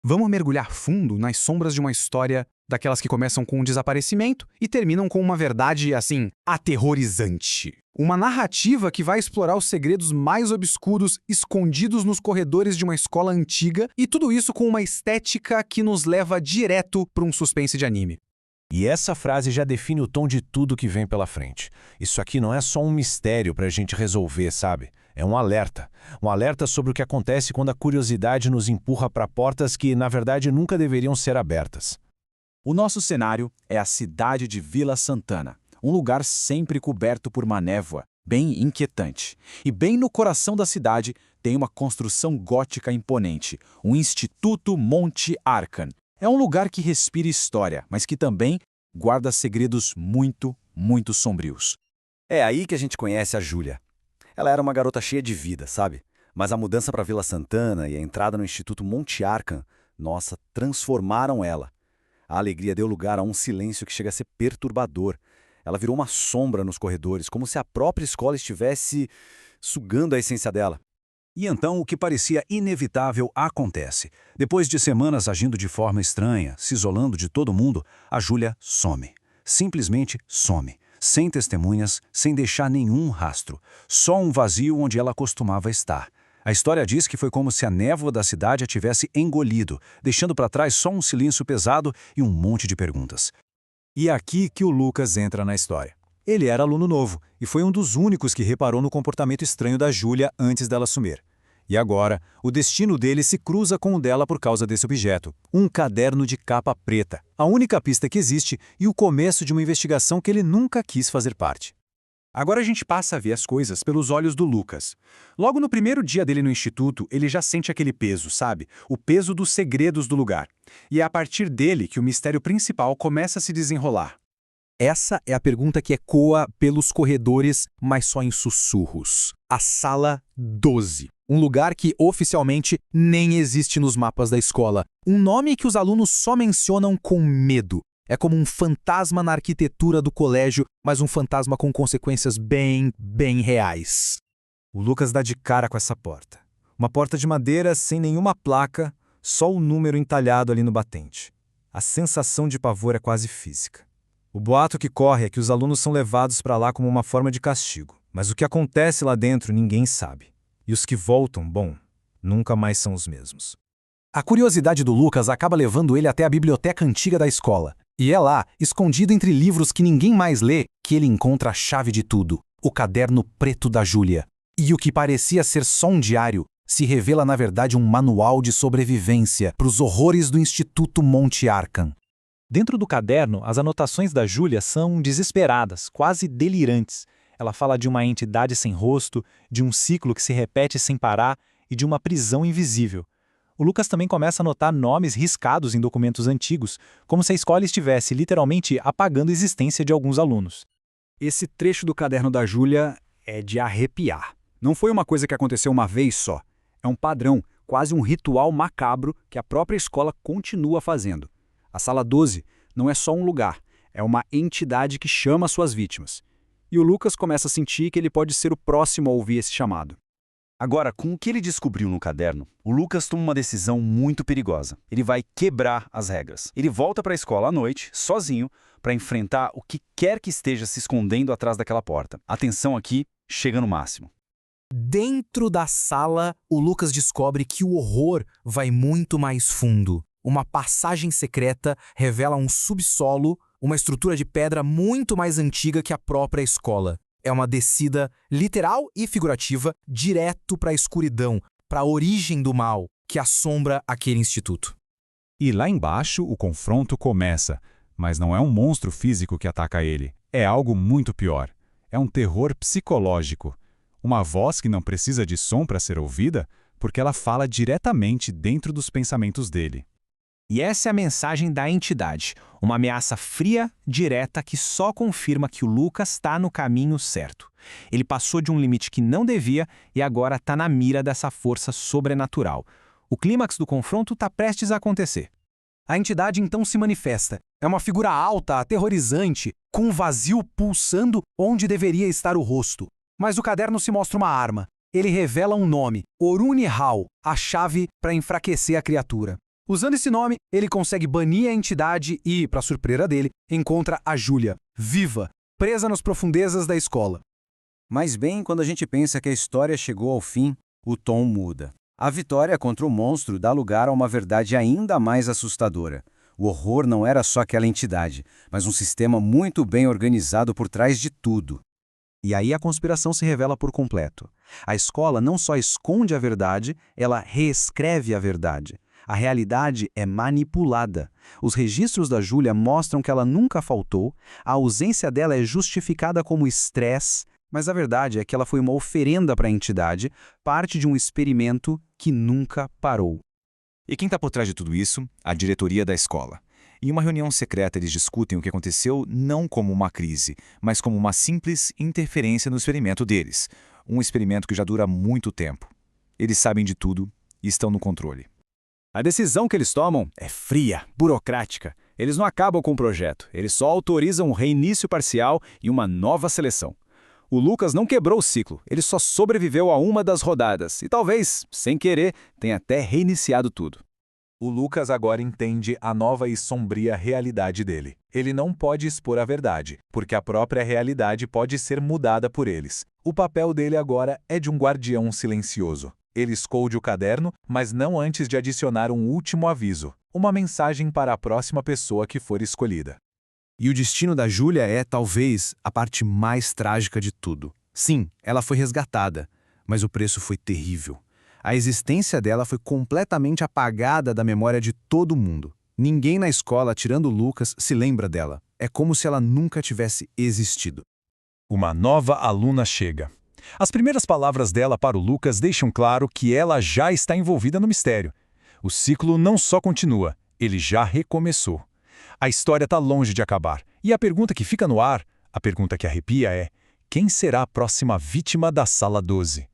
Vamos mergulhar fundo nas sombras de uma história daquelas que começam com um desaparecimento e terminam com uma verdade, assim, aterrorizante. Uma narrativa que vai explorar os segredos mais obscuros escondidos nos corredores de uma escola antiga e tudo isso com uma estética que nos leva direto para um suspense de anime. E essa frase já define o tom de tudo que vem pela frente. Isso aqui não é só um mistério para a gente resolver, sabe? É um alerta. Um alerta sobre o que acontece quando a curiosidade nos empurra para portas que, na verdade, nunca deveriam ser abertas. O nosso cenário é a cidade de Vila Santana, um lugar sempre coberto por uma névoa, bem inquietante. E bem no coração da cidade tem uma construção gótica imponente, o Instituto Monte Arcan. É um lugar que respira história, mas que também guarda segredos muito, muito sombrios. É aí que a gente conhece a Júlia. Ela era uma garota cheia de vida, sabe? Mas a mudança para Vila Santana e a entrada no Instituto Monte Arcan, nossa, transformaram ela. A alegria deu lugar a um silêncio que chega a ser perturbador. Ela virou uma sombra nos corredores, como se a própria escola estivesse sugando a essência dela. E então o que parecia inevitável acontece. Depois de semanas agindo de forma estranha, se isolando de todo mundo, a Júlia some. Simplesmente some. Sem testemunhas, sem deixar nenhum rastro. Só um vazio onde ela costumava estar. A história diz que foi como se a névoa da cidade a tivesse engolido, deixando para trás só um silêncio pesado e um monte de perguntas. E é aqui que o Lucas entra na história. Ele era aluno novo e foi um dos únicos que reparou no comportamento estranho da Júlia antes dela sumir. E agora, o destino dele se cruza com o dela por causa desse objeto, um caderno de capa preta, a única pista que existe e o começo de uma investigação que ele nunca quis fazer parte. Agora a gente passa a ver as coisas pelos olhos do Lucas. Logo no primeiro dia dele no instituto, ele já sente aquele peso, sabe? O peso dos segredos do lugar. E é a partir dele que o mistério principal começa a se desenrolar. Essa é a pergunta que ecoa pelos corredores, mas só em sussurros. A Sala 12. Um lugar que, oficialmente, nem existe nos mapas da escola. Um nome que os alunos só mencionam com medo. É como um fantasma na arquitetura do colégio, mas um fantasma com consequências bem reais. O Lucas dá de cara com essa porta. Uma porta de madeira sem nenhuma placa, só o número entalhado ali no batente. A sensação de pavor é quase física. O boato que corre é que os alunos são levados para lá como uma forma de castigo. Mas o que acontece lá dentro ninguém sabe. E os que voltam, bom, nunca mais são os mesmos. A curiosidade do Lucas acaba levando ele até a biblioteca antiga da escola. E é lá, escondido entre livros que ninguém mais lê, que ele encontra a chave de tudo, o caderno preto da Júlia. E o que parecia ser só um diário, se revela na verdade um manual de sobrevivência para os horrores do Instituto Monte Arcan. Dentro do caderno, as anotações da Júlia são desesperadas, quase delirantes. Ela fala de uma entidade sem rosto, de um ciclo que se repete sem parar e de uma prisão invisível. O Lucas também começa a notar nomes riscados em documentos antigos, como se a escola estivesse literalmente apagando a existência de alguns alunos. Esse trecho do caderno da Júlia é de arrepiar. Não foi uma coisa que aconteceu uma vez só. É um padrão, quase um ritual macabro que a própria escola continua fazendo. A Sala 12 não é só um lugar, é uma entidade que chama suas vítimas. E o Lucas começa a sentir que ele pode ser o próximo a ouvir esse chamado. Agora, com o que ele descobriu no caderno, o Lucas toma uma decisão muito perigosa. Ele vai quebrar as regras. Ele volta para a escola à noite, sozinho, para enfrentar o que quer que esteja se escondendo atrás daquela porta. A tensão aqui chega no máximo. Dentro da sala, o Lucas descobre que o horror vai muito mais fundo. Uma passagem secreta revela um subsolo, uma estrutura de pedra muito mais antiga que a própria escola. É uma descida literal e figurativa direto para a escuridão, para a origem do mal que assombra aquele instituto. E lá embaixo o confronto começa, mas não é um monstro físico que ataca ele. É algo muito pior. É um terror psicológico. Uma voz que não precisa de som para ser ouvida, porque ela fala diretamente dentro dos pensamentos dele. E essa é a mensagem da entidade, uma ameaça fria, direta, que só confirma que o Lucas está no caminho certo. Ele passou de um limite que não devia e agora está na mira dessa força sobrenatural. O clímax do confronto está prestes a acontecer. A entidade então se manifesta. É uma figura alta, aterrorizante, com um vazio pulsando onde deveria estar o rosto. Mas o caderno se mostra uma arma. Ele revela um nome, Orune Hall, a chave para enfraquecer a criatura. Usando esse nome, ele consegue banir a entidade e, para surpresa dele, encontra a Júlia, viva, presa nas profundezas da escola. Mas bem, quando a gente pensa que a história chegou ao fim, o tom muda. A vitória contra o monstro dá lugar a uma verdade ainda mais assustadora. O horror não era só aquela entidade, mas um sistema muito bem organizado por trás de tudo. E aí a conspiração se revela por completo. A escola não só esconde a verdade, ela reescreve a verdade. A realidade é manipulada. Os registros da Júlia mostram que ela nunca faltou, a ausência dela é justificada como estresse, mas a verdade é que ela foi uma oferenda para a entidade, parte de um experimento que nunca parou. E quem está por trás de tudo isso? A diretoria da escola. Em uma reunião secreta, eles discutem o que aconteceu não como uma crise, mas como uma simples interferência no experimento deles. Um experimento que já dura muito tempo. Eles sabem de tudo e estão no controle. A decisão que eles tomam é fria, burocrática. Eles não acabam com o projeto, eles só autorizam um reinício parcial e uma nova seleção. O Lucas não quebrou o ciclo, ele só sobreviveu a uma das rodadas e talvez, sem querer, tenha até reiniciado tudo. O Lucas agora entende a nova e sombria realidade dele. Ele não pode expor a verdade, porque a própria realidade pode ser mudada por eles. O papel dele agora é de um guardião silencioso. Ele esconde o caderno, mas não antes de adicionar um último aviso, uma mensagem para a próxima pessoa que for escolhida. E o destino da Júlia é, talvez, a parte mais trágica de tudo. Sim, ela foi resgatada, mas o preço foi terrível. A existência dela foi completamente apagada da memória de todo mundo. Ninguém na escola, tirando o Lucas, se lembra dela. É como se ela nunca tivesse existido. Uma nova aluna chega. As primeiras palavras dela para o Lucas deixam claro que ela já está envolvida no mistério. O ciclo não só continua, ele já recomeçou. A história está longe de acabar. E a pergunta que fica no ar, a pergunta que arrepia é: quem será a próxima vítima da Sala 12?